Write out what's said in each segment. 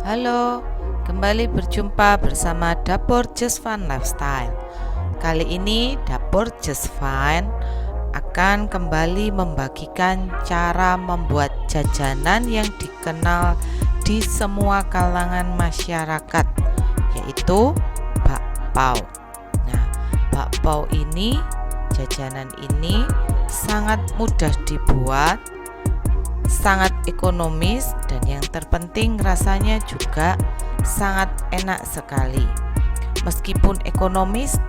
Halo, kembali berjumpa bersama Dapur Just Fun Lifestyle. Kali ini Dapur Just Fun akan kembali membagikan cara membuat jajanan yang dikenal di semua kalangan masyarakat, yaitu bakpao. Nah, bakpao ini, jajanan ini sangat mudah dibuat, sangat ekonomis, dan yang terpenting rasanya juga sangat enak sekali. Meskipun ekonomis,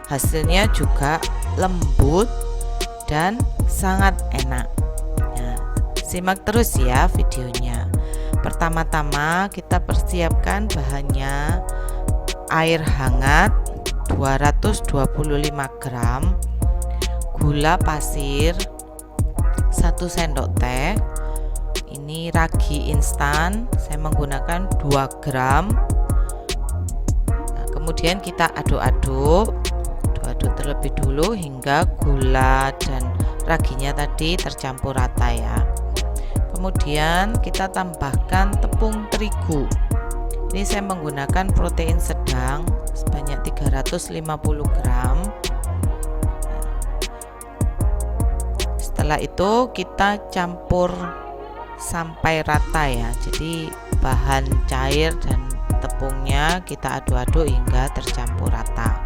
hasilnya juga lembut dan sangat enak. Nah, simak terus ya videonya. Pertama-tama kita persiapkan bahannya: air hangat 225 gram, gula pasir 1 sendok teh. Ini ragi instan, saya menggunakan 2 gram. Nah, kemudian kita aduk-aduk terlebih dulu hingga gula dan raginya tadi tercampur rata ya. Kemudian kita tambahkan tepung terigu. Ini saya menggunakan protein sedang sebanyak 350 gram. Setelah itu kita campur sampai rata ya. Jadi bahan cair dan tepungnya kita aduk-aduk hingga tercampur rata.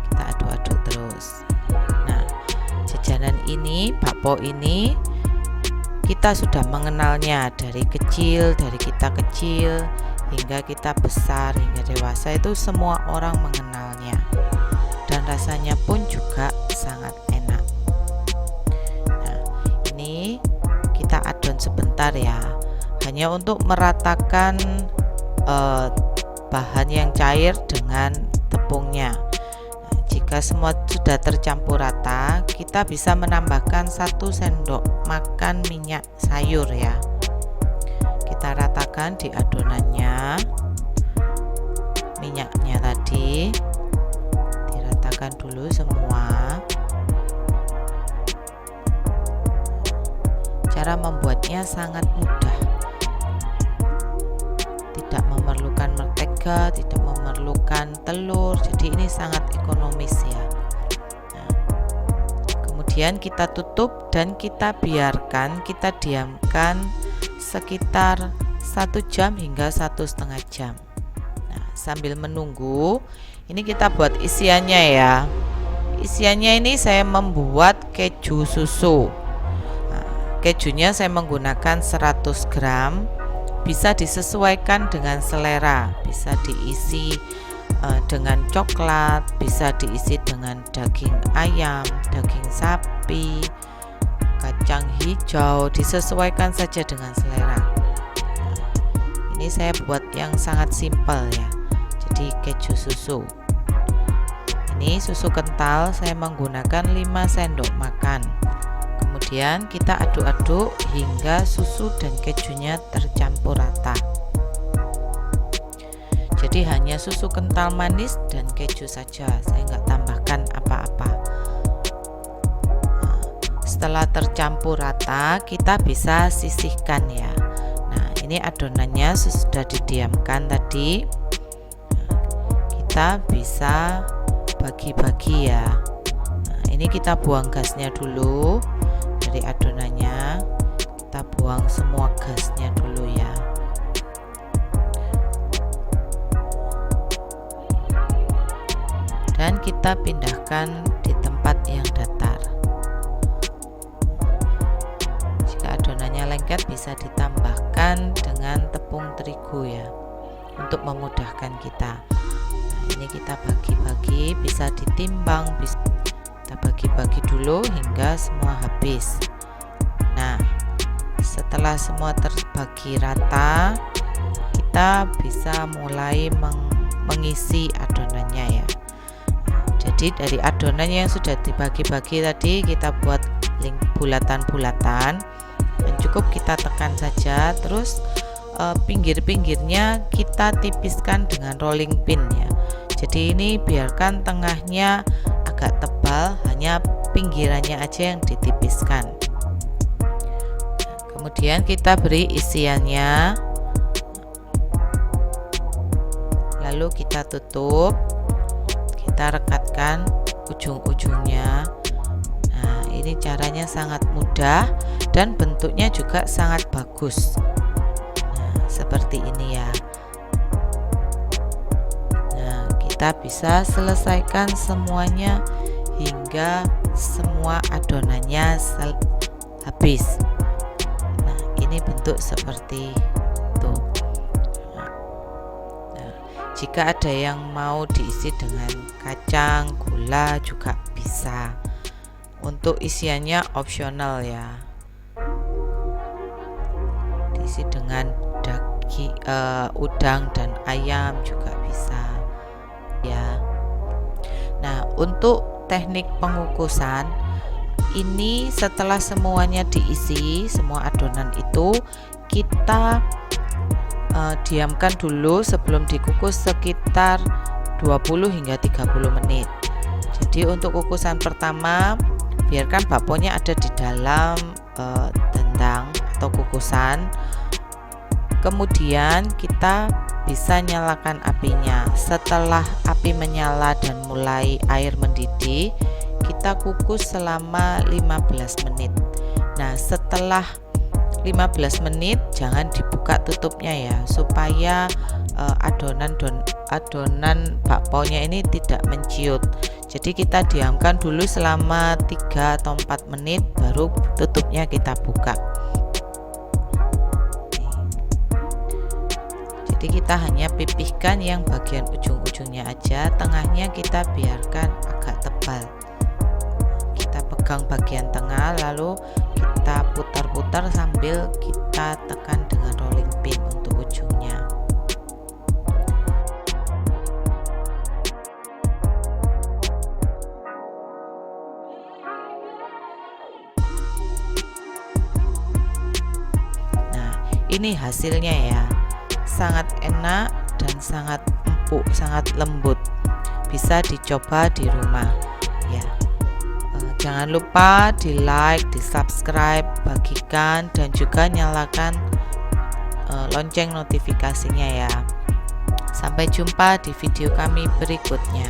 Kita aduk-aduk terus. Nah, jajanan ini, bakpao ini, kita sudah mengenalnya dari kita kecil hingga kita besar hingga dewasa, itu semua orang mengenalnya. Dan rasanya pun juga sangat enak. Kita adon sebentar ya, hanya untuk meratakan bahan yang cair dengan tepungnya. Nah, jika semua sudah tercampur rata, kita bisa menambahkan 1 sendok makan minyak sayur ya. Kita ratakan di adonannya, minyaknya tadi diratakan dulu semua. Cara membuatnya sangat mudah, tidak memerlukan mentega, tidak memerlukan telur, jadi ini sangat ekonomis ya. Nah, kemudian kita tutup dan kita diamkan sekitar 1 jam hingga 1,5 jam. Nah, sambil menunggu, ini kita buat isiannya ya. Isiannya ini saya membuat keju susu. Kejunya saya menggunakan 100 gram, bisa disesuaikan dengan selera, bisa diisi dengan coklat, bisa diisi dengan daging ayam, daging sapi, kacang hijau, disesuaikan saja dengan selera. Ini saya buat yang sangat simpel ya, jadi keju susu. Ini susu kental, saya menggunakan 5 sendok makan. Kemudian kita aduk-aduk hingga susu dan kejunya tercampur rata. Jadi hanya susu kental manis dan keju saja, saya nggak tambahkan apa-apa. Nah, setelah tercampur rata, kita bisa sisihkan ya. Nah, ini adonannya sudah didiamkan tadi. Nah, kita bisa bagi-bagi ya. Nah, ini kita buang gasnya dulu. Dari adonannya kita buang semua gasnya dulu ya. Dan kita pindahkan di tempat yang datar. Jika adonannya lengket, bisa ditambahkan dengan tepung terigu ya, untuk memudahkan kita. Nah, ini kita bagi-bagi, bisa ditimbang, bisa kita bagi-bagi dulu hingga semua habis. Nah, setelah semua terbagi rata, kita bisa mulai mengisi adonannya ya. Jadi dari adonan yang sudah dibagi-bagi tadi, kita buat bulatan-bulatan dan cukup kita tekan saja. Terus pinggir-pinggirnya kita tipiskan dengan rolling pin ya. Jadi ini biarkan tengahnya agak tebal, hanya pinggirannya aja yang ditipiskan. Kemudian kita beri isiannya, lalu kita tutup, kita rekatkan ujung-ujungnya. Nah, ini caranya sangat mudah dan bentuknya juga sangat bagus. Nah, seperti ini ya. Nah, kita bisa selesaikan semuanya hingga semua adonannya habis. Nah, ini bentuk seperti itu. Nah, jika ada yang mau diisi dengan kacang, gula juga bisa. Untuk isiannya opsional ya. Diisi dengan daging, udang dan ayam juga bisa ya. Nah, untuk teknik pengukusan ini, setelah semuanya diisi, semua adonan itu kita diamkan dulu sebelum dikukus sekitar 20 hingga 30 menit. Jadi untuk kukusan pertama, biarkan bakponya ada di dalam dendang atau kukusan. Kemudian kita bisa nyalakan apinya. Setelah api menyala dan mulai air mendidih, kita kukus selama 15 menit. Nah, setelah 15 menit jangan dibuka tutupnya ya, supaya adonan bakponya ini tidak menciut. Jadi kita diamkan dulu selama 3 atau 4 menit, baru tutupnya kita buka. Jadi kita hanya pipihkan yang bagian ujung-ujungnya aja, tengahnya kita biarkan agak tebal. Kita pegang bagian tengah, lalu kita putar-putar sambil kita tekan dengan rolling pin untuk ujungnya. Nah, ini hasilnya ya. Sangat enak dan sangat empuk, sangat lembut. Bisa dicoba di rumah ya. Jangan lupa di like, di subscribe, bagikan, dan juga nyalakan lonceng notifikasinya ya. Sampai jumpa di video kami berikutnya.